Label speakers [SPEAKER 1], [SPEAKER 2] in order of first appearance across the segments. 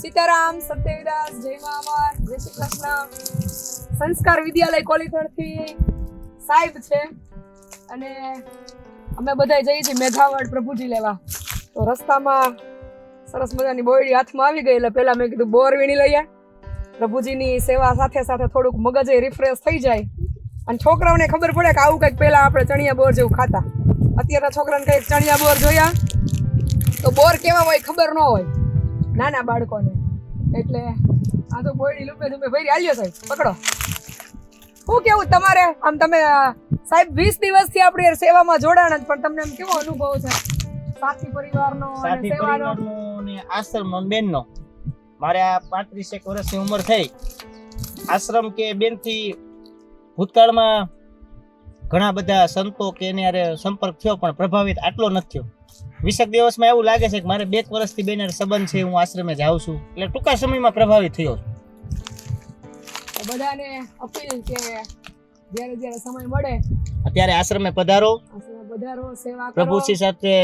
[SPEAKER 1] સીતારામ, સત્યવિદાસ, જય મહામાર, જય શ્રી કૃષ્ણ. સંસ્કાર વિદ્યાલય કોલીથળથી સાહેબ છે અને અમે બધા જઈએ છીએ મેઘાવડ પ્રભુજી લેવા. તો રસ્તામાં સરસ મજાની બોયડી હાથમાં આવી ગઈ એટલે પહેલા મેં કીધું બોર વીણી લઈએ. પ્રભુજીની સેવા સાથે સાથે થોડુંક મગજે રિફ્રેશ થઈ જાય અને છોકરાઓને ખબર પડે કે આવું કંઈક પહેલા આપણે ચણિયા બોર જેવું ખાતા. અત્યારના છોકરાને કંઈક ચણિયા બોર જોયા તો બોર કેવા હોય ખબર ન હોય નાના બાળકોને. એટલે આ તો બોયડી લૂપે લૂપે ભરી આલ્યો સાહેબ પકડો. શું કેવું તમારે? આમ તમે સાહેબ 20 દિવસથી આપણી સેવામાં જોડાણ પણ તમને એમ કેવો અનુભવ છે સાથી પરિવારનો અને સેવાનો
[SPEAKER 2] ને આશ્રમનો બેનનો? મારે આ 35 વર્ષની ઉંમર થઈ. આશ્રમ કે બેનથી ભૂતકાળમાં ઘણા બધા સંતો કે એને હારે સંપર્ક થયો પણ પ્રભાવિત આટલો નથી થયો. 20 દિવસમાં એવું લાગે છે કે મારે 2 વર્ષથી બેન હારે સંબંધ છે, હું આશ્રમે જાઉં છું એટલે ટૂંકા સમયમાં પ્રભાવિત થયો.
[SPEAKER 1] બધાને અપીલ કે જ્યારે જ્યારે સમય મળે
[SPEAKER 2] અત્યારે આશ્રમે પધારો,
[SPEAKER 1] સેવા કરો,
[SPEAKER 2] પ્રભુજી સાથે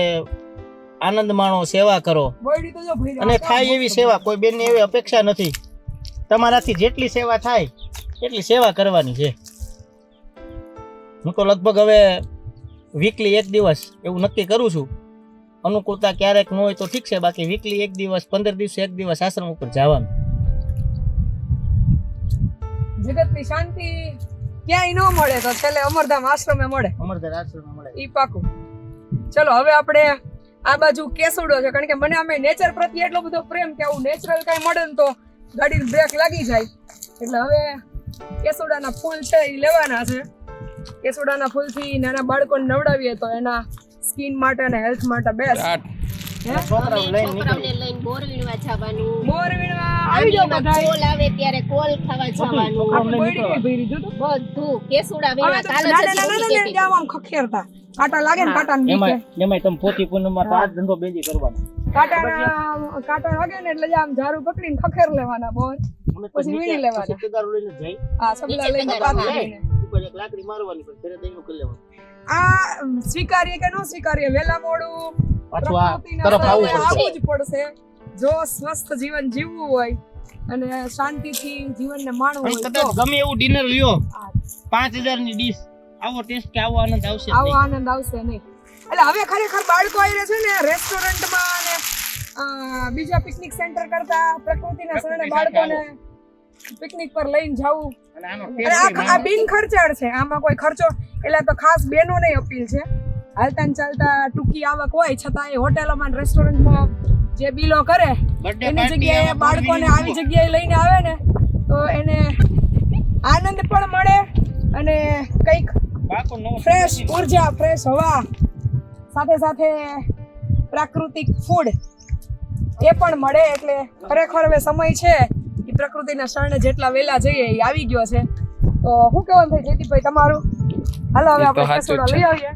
[SPEAKER 2] આનંદ માણો, સેવા કરો
[SPEAKER 1] બોયડી તો જો ભઈ
[SPEAKER 2] અને થાય એવી સેવા. કોઈ બેનની એવી અપેક્ષા નથી. તમારાથી જેટલી સેવા થાય એટલી સેવા કરવાની છે. હું તો લગભગ હવે વીકલી 1 દિવસ એવું નક્કી કરું છું. અનુકૂળતા ક્યારેક ન હોય તો ઠીક છે, બાકી વીકલી 1 દિવસ 15 દિવસે 1 દિવસ આશ્રમ ઉપર જવાનું.
[SPEAKER 1] જગતની શાંતિ ક્યાંય ન મળે તો છેલ્લે અમરધામ આશ્રમે મળે.
[SPEAKER 2] અમરધામ આશ્રમે મળે
[SPEAKER 1] ઈ પાકું. ચલો હવે આપણે આ બાજુ કેસુડો છે, કારણ કે મને અમે નેચર પ્રત્યે એટલો બધો પ્રેમ કે આવું નેચરલ કઈ મળે ને તો ગાડીની બ્રેક લાગી જાય. એટલે હવે કેસુડાના ફૂલ છે એ લેવાના છે. કેસુડાના ફૂલથી નાના બાળકોને નવડાવીએ તો એના સ્કિન માટે અને હેલ્થ માટે બેસ્ટ.
[SPEAKER 2] છોકરાઓને
[SPEAKER 3] લઈને બોર વીણવા જવાનું.
[SPEAKER 1] બોર વીણવા આવી જાવ બધા.
[SPEAKER 3] કોલ આવે ત્યારે કોલ ખાવા જવાનું.
[SPEAKER 1] આપણે બોયડી કઈ ભરી જો તો
[SPEAKER 3] બધું કેસુડા વીણવા કાલે
[SPEAKER 1] નાના જામ આમ ખખેરતા કાંટા લાગે ને કાંટાને નીચે
[SPEAKER 2] એમાંય તમે પોતી પૂનમમાં તો આ ધંધો બેજી કરવાનો.
[SPEAKER 1] કાંટા વાગે ને એટલે આમ ઝાડુ પકડીને ખખેર લેવાના બોર, પછી વીણી લેવાના.
[SPEAKER 2] સબલા લઈને જઈ
[SPEAKER 1] હા, સબલા લઈને પાથરીને
[SPEAKER 2] ઉપર એક લાકડી મારવાની પણ ઘરે દઈને કરી લેવાનું.
[SPEAKER 1] આ સ્વીકાર્ય કે ન સ્વીકાર્ય વેલા મોડું
[SPEAKER 2] પાછું આ તરફ
[SPEAKER 1] આવવું જ પડશે. જો સ્વસ્થ જીવન જીવવું હોય અને શાંતિથી જીવનને માણવું હોય તો
[SPEAKER 2] ગમે એવું ડિનર લ્યો, 5000 ની ડીશ, આવો ટેસ્ટ કે આવો આનંદ આવશે નહીં.
[SPEAKER 1] આવો આનંદ આવશે નહીં. એટલે હવે ખરેખર બાળકો આવી છે ને રેસ્ટોરન્ટમાં અને બીજા પિકનિક સેન્ટર કરતા પ્રકૃતિના શરણે બાળકોને પિકનિક પર લઈને જવું આ બિન ખર્ચાળ છે. આમાં કોઈ ખર્ચો એટલે તો ખાસ બેનોને અપીલ છે. હાલતા ને ચાલતા ટૂંકી આવક હોય છતાં એ હોટેલોમાં રેસ્ટોરન્ટમાં જે બિલો કરે એની જગ્યાએ બાળકોને આવી જગ્યાએ લઈને આવે ને તો એને આનંદ પણ મળે અને કંઈક ફ્રેશ ઉર્જા, ફ્રેશ હવા, સાથે સાથે પ્રાકૃતિક ફૂડ એ પણ મળે. એટલે ખરેખર હવે સમય છે એ પ્રકૃતિના શરણે જેટલા વહેલા જઈએ એ આવી ગયો છે. તો શું કહેવાનું થાય જેતીભાઈ તમારું? હાલો હવે આપણે કેસુડો લઈ આવીએ.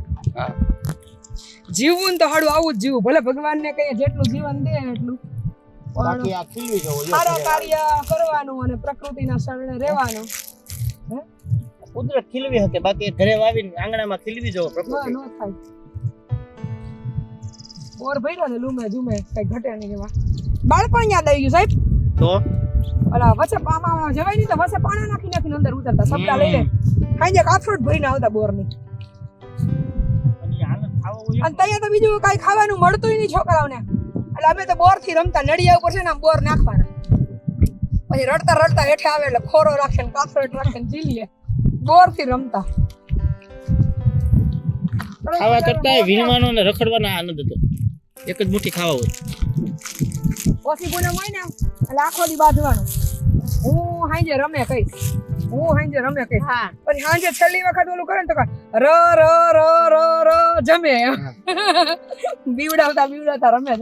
[SPEAKER 1] જીવવું તો હાડું આવું જ જીવવું, ભલે ભગવાનને કહીએ જેટલું જીવન દે એટલું,
[SPEAKER 2] બાકી આ ખીલવી જવું,
[SPEAKER 1] સારા કાર્ય કરવાનું અને પ્રકૃતિના શરણે રહેવાનું.
[SPEAKER 2] કુદરત ખીલવી શકે, બાકી ઘરે વાવીને આંગણામાં ખીલવી જવો પ્રકૃતિ
[SPEAKER 1] ન થાય. બોર ભર્યા ને લૂમે ઝૂમે કઈ ઘટે નહીં. એવા બાળપણ યાદ આવી ગયું સાહેબ.
[SPEAKER 2] તો
[SPEAKER 1] ઓલા વચ્ચે પામાં જવાય નહીં તો વચ્ચે પાણા નાખી નાખીને અંદર ઉતરતા સપડા લઈ લે ખાઈ કાથરોટ ભરીને આવતા બોરની. અને ત્યાં તો બીજું કઈ ખાવાનું મળતું નહીં છોકરાઓને. એટલે અમે તો બોર થી રમતા, નડિયા ઉપર છે ને બોર નાખવાના, પછી રડતા રડતા હેઠે આવે એટલે ખોરો રાખે ને કાથરોટ રાખે ને ઝીલીએ. બોર થી રમતા.
[SPEAKER 2] ખાવા કરતા વીણવાનો ને રખડવાનો આનંદ હતો. એક જ મુઠ્ઠી ખાવા હોય.
[SPEAKER 1] ઓછી પૂનમ હોય ને એટલે આખો દી બાંધવાનું. હું હાંજે રમે કઈશ, પછી સાંજે છેલ્લી વખત ઓલું કરે ને તો ર ર ર ર ર જમે બીવડાવતા રમે.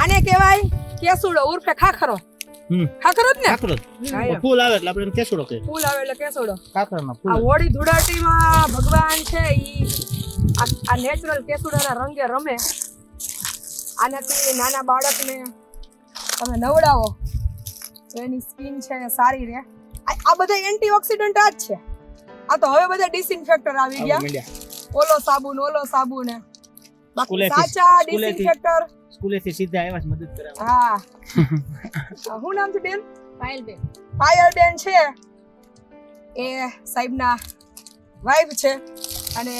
[SPEAKER 1] આને કહેવાય કેસુડો ઉર્ફે ખાખરો. ખાખરો જ ને,
[SPEAKER 2] ફૂલ આવે એટલે આપણે કેસુડો કહીએ.
[SPEAKER 1] ફૂલ આવે એટલે કેસુડો.
[SPEAKER 2] ખાખરાના ફૂલ.
[SPEAKER 1] આ હોળી ધૂળાટીમાં ભગવાન છે ઈ આ નેચરલ કેસુડાના રંગે રમે. આનાથી નાના બાળકને તમે નવડાવો તો એની સ્કિન છે સારી રહે. આ બધા એન્ટીઓક્સિડન્ટ જ છે. આ તો હવે બધા ડિસઇન્ફેક્ટર આવી ગયા, ઓલો સાબુ ને બાકી સાચા ડિસઇન્ફેક્ટર
[SPEAKER 2] સ્કૂલેથી સીધા આવ્યા છે મદદ કરવા.
[SPEAKER 1] હા શું નામ છે બેન?
[SPEAKER 3] પાયલબેન.
[SPEAKER 1] પાયલબેન છે એ સાહેબના વાઇફ છે અને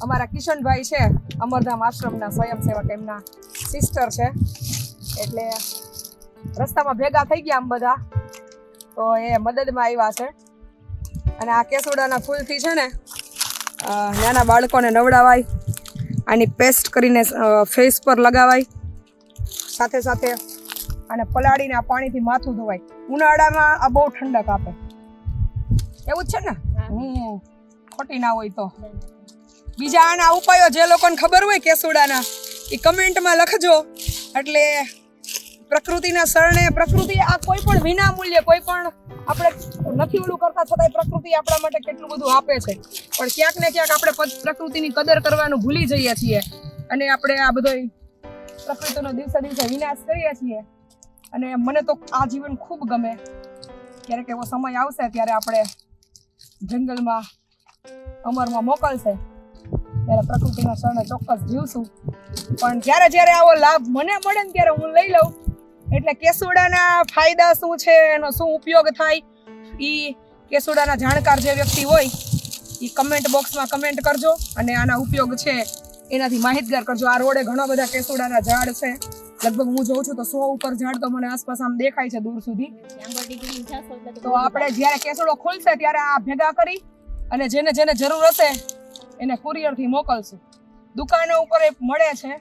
[SPEAKER 1] અમારા કિશનભાઈ છે અમરધામ આશ્રમના સ્વયંસેવક એમના સિસ્ટર છે. એટલે રસ્તામાં ભેગા થઈ ગયા આમ બધા તો એ મદદમાં આવ્યા છે. અને આ કેસુડાના ફૂલથી છે ને નાના બાળકોને નવડાવાય, આની પેસ્ટ કરીને ફેસ પર લગાવાય, સાથે સાથે અને પલાળીને આ પાણીથી માથું ધોવાય. ઉનાળામાં આ બહુ ઠંડક આપે, એવું જ છે ને? ખોટી ના હોય તો. બીજા આના ઉપાયો જે લોકોને ખબર હોય કેસુડાના એ કમેન્ટમાં લખજો. એટલે પ્રકૃતિના શરણે, પ્રકૃતિ આ કોઈ પણ વિના મૂલ્યે, કોઈ પણ આપણે નથી ઓલું કરતા છતાંય પ્રકૃતિ આપણા માટે કેટલું બધું આપે છે. પણ ક્યાંક ને ક્યાંક આપણે પ્રકૃતિની કદર કરવાનું ભૂલી જઈએ છીએ અને આપણે આ બધો પ્રકૃતિનો દિવસે દિવસે વિનાશ કરીએ છીએ. અને મને તો આ જીવન ખૂબ ગમે. ક્યારેક એવો સમય આવશે ત્યારે આપણે જંગલમાં અમરમાં મોકલશે ત્યારે પ્રકૃતિના શરણે ચોક્કસ જીવશું. પણ જ્યારે જ્યારે આવો લાભ મને મળે ને ત્યારે હું લઈ લઉં. એટલે કેસુડાના ફાયદા શું છે, એનો શું ઉપયોગ થાય, એ કેસુડાના જાણકાર જે વ્યક્તિ હોય એ કમેન્ટ બોક્સમાં કમેન્ટ કરજો અને આના ઉપયોગ છે એનાથી માહિતગાર કરજો. આ રોડે ઘણા બધા કેસુડાના ઝાડ છે, લગભગ હું જોઉં છું તો 100 ઉપર ઝાડ તો મને આસપાસ આમ દેખાય છે દૂર સુધી. તો આપણે જ્યારે કેસુડો ખુલશે ત્યારે આ ભેગા કરી અને જેને જેને જરૂર હશે એને કુરિયરથી મોકલશું. દુકાનો ઉપર એ મળે છે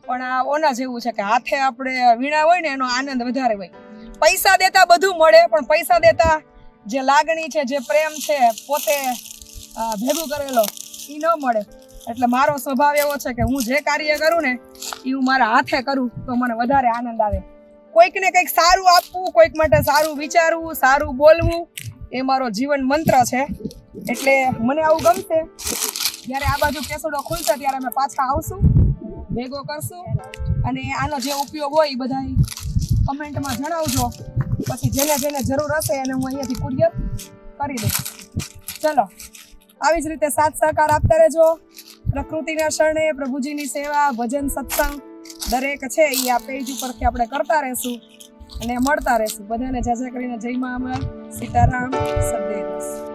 [SPEAKER 1] પણ આ ઓના જેવું છે કે હાથે આપણે વીણા હોય ને એનો આનંદ વધારે હોય. પૈસા દેતા બધું મળે પણ પૈસા દેતા જે લાગણી છે, જે પ્રેમ છે, પોતે ભેગું કરેલો એ ન મળે. એટલે મારો સ્વભાવ એવો છે કે હું જે કાર્ય કરું ને એ હું મારા હાથે કરું તો મને વધારે આનંદ આવે. કોઈકને કંઈક સારું આપવું, કોઈક માટે સારું વિચારવું, સારું બોલવું એ મારો જીવન મંત્ર છે. એટલે મને આવું ગમશે. જ્યારે આ બાજુ કેસુડો ખુલશે ત્યારે અમે પાછા આવશું, ભેગો કરશું અને આનો જે ઉપયોગ હોય એ બધા કમેન્ટમાં જણાવજો. પછી જેને જેને જરૂર હશે એને હું અહીંયાથી કુરિયર કરી દઈશ. ચલો, આવી જ રીતે સાથ સહકાર આપતા રહેજો. પ્રકૃતિના શરણે પ્રભુજીની સેવા, ભજન, સત્સંગ દરેક છે એ આ પેજ ઉપરથી આપણે કરતા રહેશું અને મળતા રહેશું. બધાને જાજા કરીને જય મા અમર, સીતારામ, સદૈવ.